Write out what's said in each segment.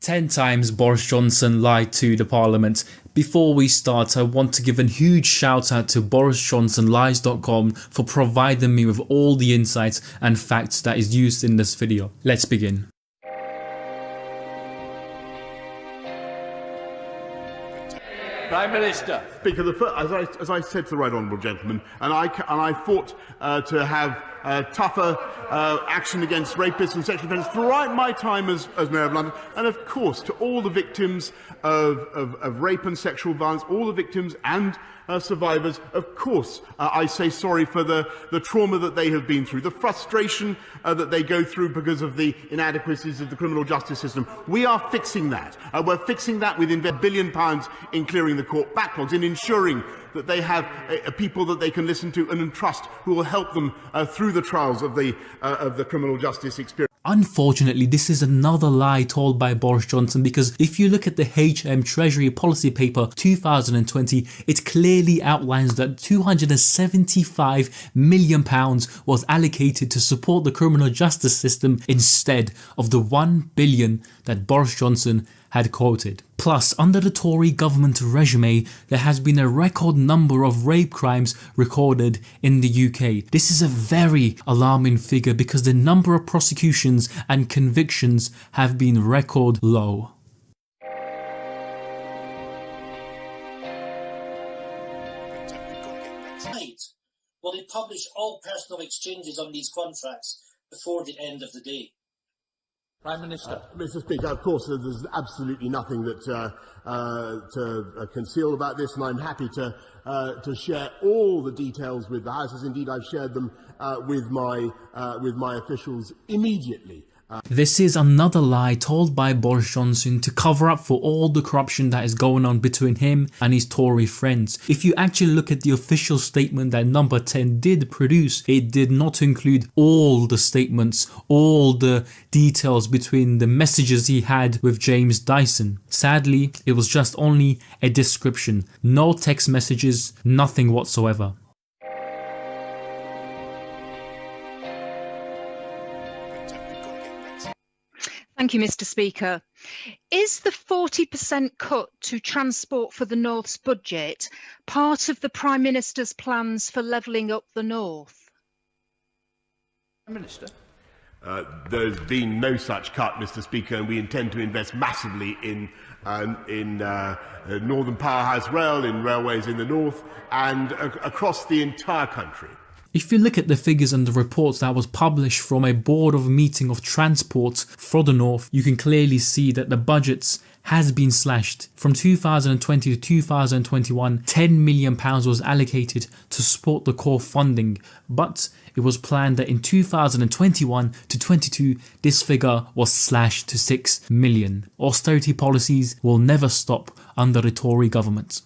10 times Boris Johnson lied to the Parliament. Before we start, I want to give a huge shout out to borisjohnsonlies.com for providing me with all the insights and facts that is used in this video. Let's begin. Prime Minister. Speaker, as I said to the right honourable gentleman, and I fought to have tougher action against rapists and sexual offenders throughout my time as Mayor of London, and of course to all the victims of rape and sexual violence, all the victims and survivors. Of course, I say sorry for the trauma that they have been through, the frustration that they go through because of the inadequacies of the criminal justice system. We are fixing that. We're fixing that with £1 billion in clearing the court backlogs, in ensuring that they have people that they can listen to and entrust who will help them through the trials of the criminal justice experience. Unfortunately, this is another lie told by Boris Johnson, because if you look at the HM Treasury Policy Paper 2020, it clearly outlines that £275 million was allocated to support the criminal justice system instead of the £1 billion that Boris Johnson had quoted. Plus, under the Tory government regime, there has been a record number of rape crimes recorded in the UK. This is a very alarming figure because the number of prosecutions and convictions have been record low. Will he publish all personal exchanges on these contracts before the end of the day? Prime Minister. Mr. Speaker, of course, there's absolutely nothing that to conceal about this, and I'm happy to share all the details with the House, as indeed I've shared them with my officials immediately. This is another lie told by Boris Johnson to cover up for all the corruption that is going on between him and his Tory friends. If you actually look at the official statement that Number 10 did produce, it did not include all the statements, all the details between the messages he had with James Dyson. Sadly, it was just only a description, no text messages, nothing whatsoever. Thank you, Mr. Speaker. Is the 40% cut to transport for the North's budget part of the Prime Minister's plans for levelling up the North? Prime Minister. There's been no such cut, Mr. Speaker, and we intend to invest massively in Northern Powerhouse rail, in railways in the North and across the entire country. If you look at the figures and the reports that was published from a board of meeting of transport for the North, you can clearly see that the budgets has been slashed. From 2020 to 2021, £10 million was allocated to support the core funding, but it was planned that in 2021 to 22, this figure was slashed to £6 million. Austerity policies will never stop under the Tory government.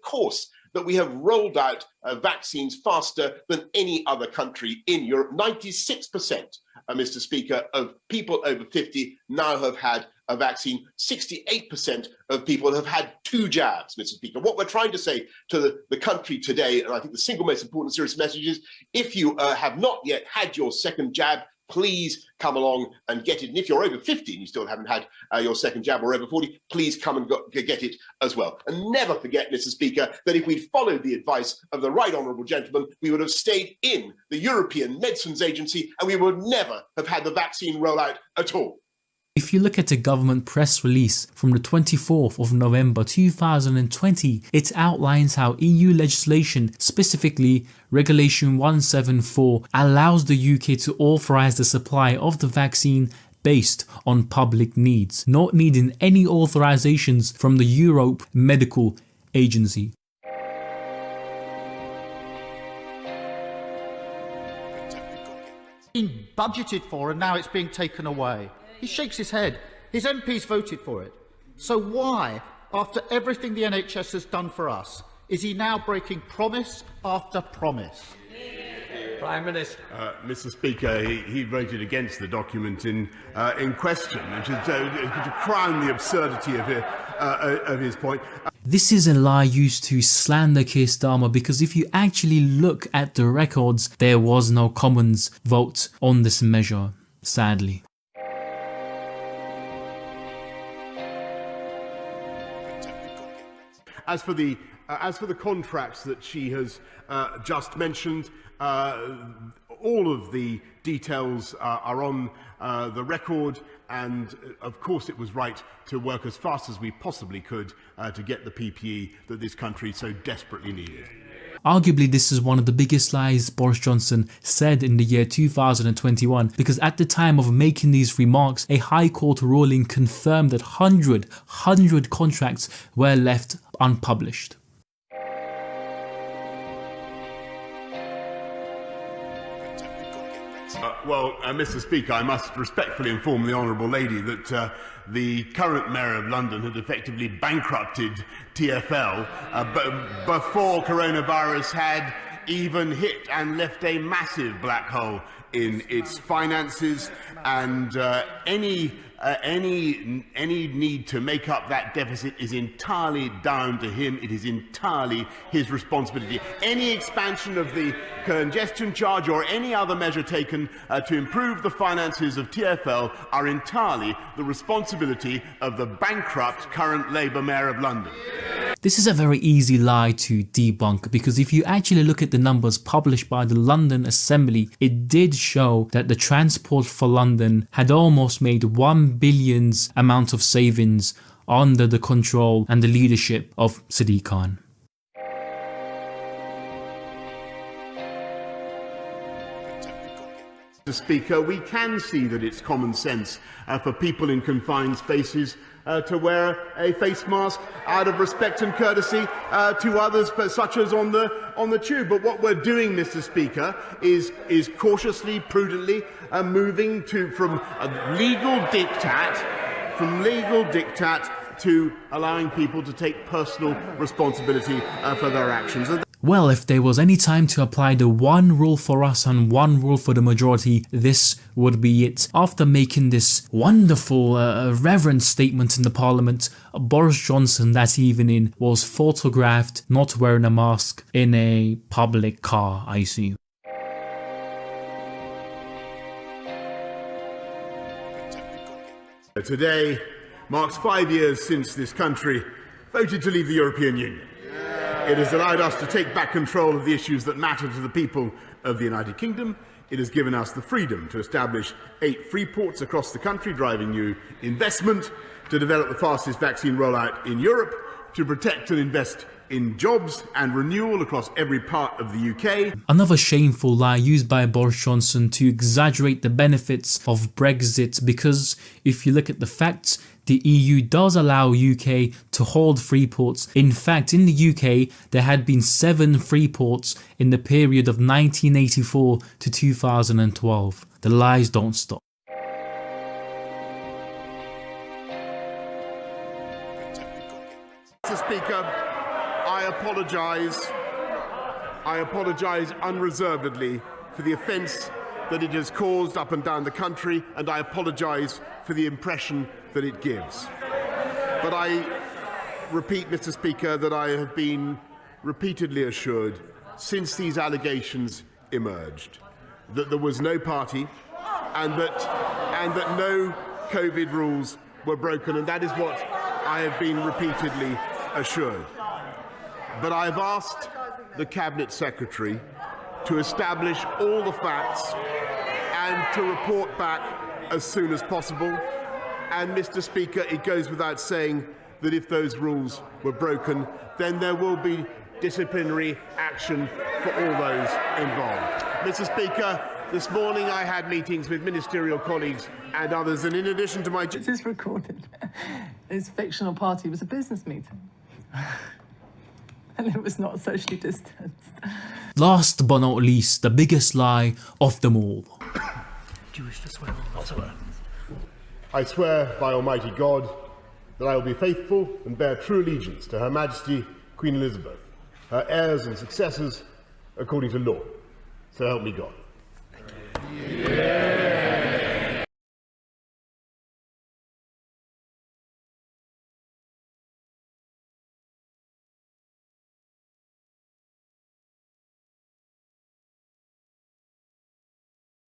Course that we have rolled out vaccines faster than any other country in Europe. 96%, Mr. Speaker, of people over 50 now have had a vaccine. 68% of people have had 2 jabs, Mr. Speaker. What we're trying to say to the country today, and I think the single most important serious message is, if you have not yet had your second jab, please come along and get it. And if you're over 50 and you still haven't had your second jab, or over 40, please come and get it as well. And never forget, Mr. Speaker, that if we'd followed the advice of the right honourable gentleman, we would have stayed in the European Medicines Agency and we would never have had the vaccine rollout at all. If you look at a government press release from the 24th of November 2020, it outlines how EU legislation, specifically Regulation 174, allows the UK to authorise the supply of the vaccine based on public needs, not needing any authorisations from the Europe Medical Agency. Been budgeted for and now it's being taken away. He shakes his head. His MPs voted for it. So why, after everything the NHS has done for us, is he now breaking promise after promise? Prime Minister. Mr. Speaker, he voted against the document in question, which is to crown the absurdity of his point. This is a lie used to slander Keir Starmer, because if you actually look at the records, there was no Commons vote on this measure, sadly. As for the contracts that she has just mentioned, all of the details are on the record, and of course it was right to work as fast as we possibly could to get the PPE that this country so desperately needed. Arguably, this is one of the biggest lies Boris Johnson said in the year 2021, because at the time of making these remarks, a High Court ruling confirmed that 100 contracts were left unpublished. Mr. Speaker, I must respectfully inform the Honourable Lady that the current Mayor of London had effectively bankrupted TfL before coronavirus had even hit and left a massive black hole in its finances, and any need to make up that deficit is entirely down to him. It is entirely his responsibility. Any expansion of the congestion charge or any other measure taken to improve the finances of TfL are entirely the responsibility of the bankrupt current Labour Mayor of London. This is a very easy lie to debunk, because if you actually look at the numbers published by the London Assembly, it did show that the Transport for London had almost made £1 billion amount of savings under the control and the leadership of Sadiq Khan. Mr. Speaker, we can see that it's common sense for people in confined spaces to wear a face mask out of respect and courtesy to others, but such as on the tube. But what we're doing, Mr. Speaker, is cautiously, prudently moving from legal diktat to allowing people to take personal responsibility for their actions. Well, if there was any time to apply the one rule for us and one rule for the majority, this would be it. After making this wonderful reverent statement in the Parliament, Boris Johnson that evening was photographed not wearing a mask in a public car, I see. Today marks 5 years since this country voted to leave the European Union. It has allowed us to take back control of the issues that matter to the people of the United Kingdom. It has given us the freedom to establish 8 free ports across the country, driving new investment, to develop the fastest vaccine rollout in Europe, to protect and invest in jobs and renewal across every part of the UK. Another shameful lie used by Boris Johnson to exaggerate the benefits of Brexit, because if you look at the facts, the EU does allow UK to hold free ports. In fact, in the UK, there had been 7 free ports in the period of 1984 to 2012. The lies don't stop. Mr. Speaker, I apologise unreservedly for the offence that it has caused up and down the country, and I apologise for the impression that it gives. But I repeat, Mr. Speaker, that I have been repeatedly assured since these allegations emerged that there was no party and that no COVID rules were broken, and that is what I have been repeatedly assured. But I have asked the Cabinet Secretary to establish all the facts and to report back as soon as possible. And, Mr. Speaker, it goes without saying that if those rules were broken, then there will be disciplinary action for all those involved. Mr. Speaker, this morning I had meetings with ministerial colleagues and others, and in addition to my... This is recorded. His fictional party was a business meeting. And it was not socially distanced. Last but not least, the biggest lie of them all. Do you wish to swear? I'll swear. I swear by Almighty God that I will be faithful and bear true allegiance to Her Majesty Queen Elizabeth, her heirs and successors, according to law. So help me God.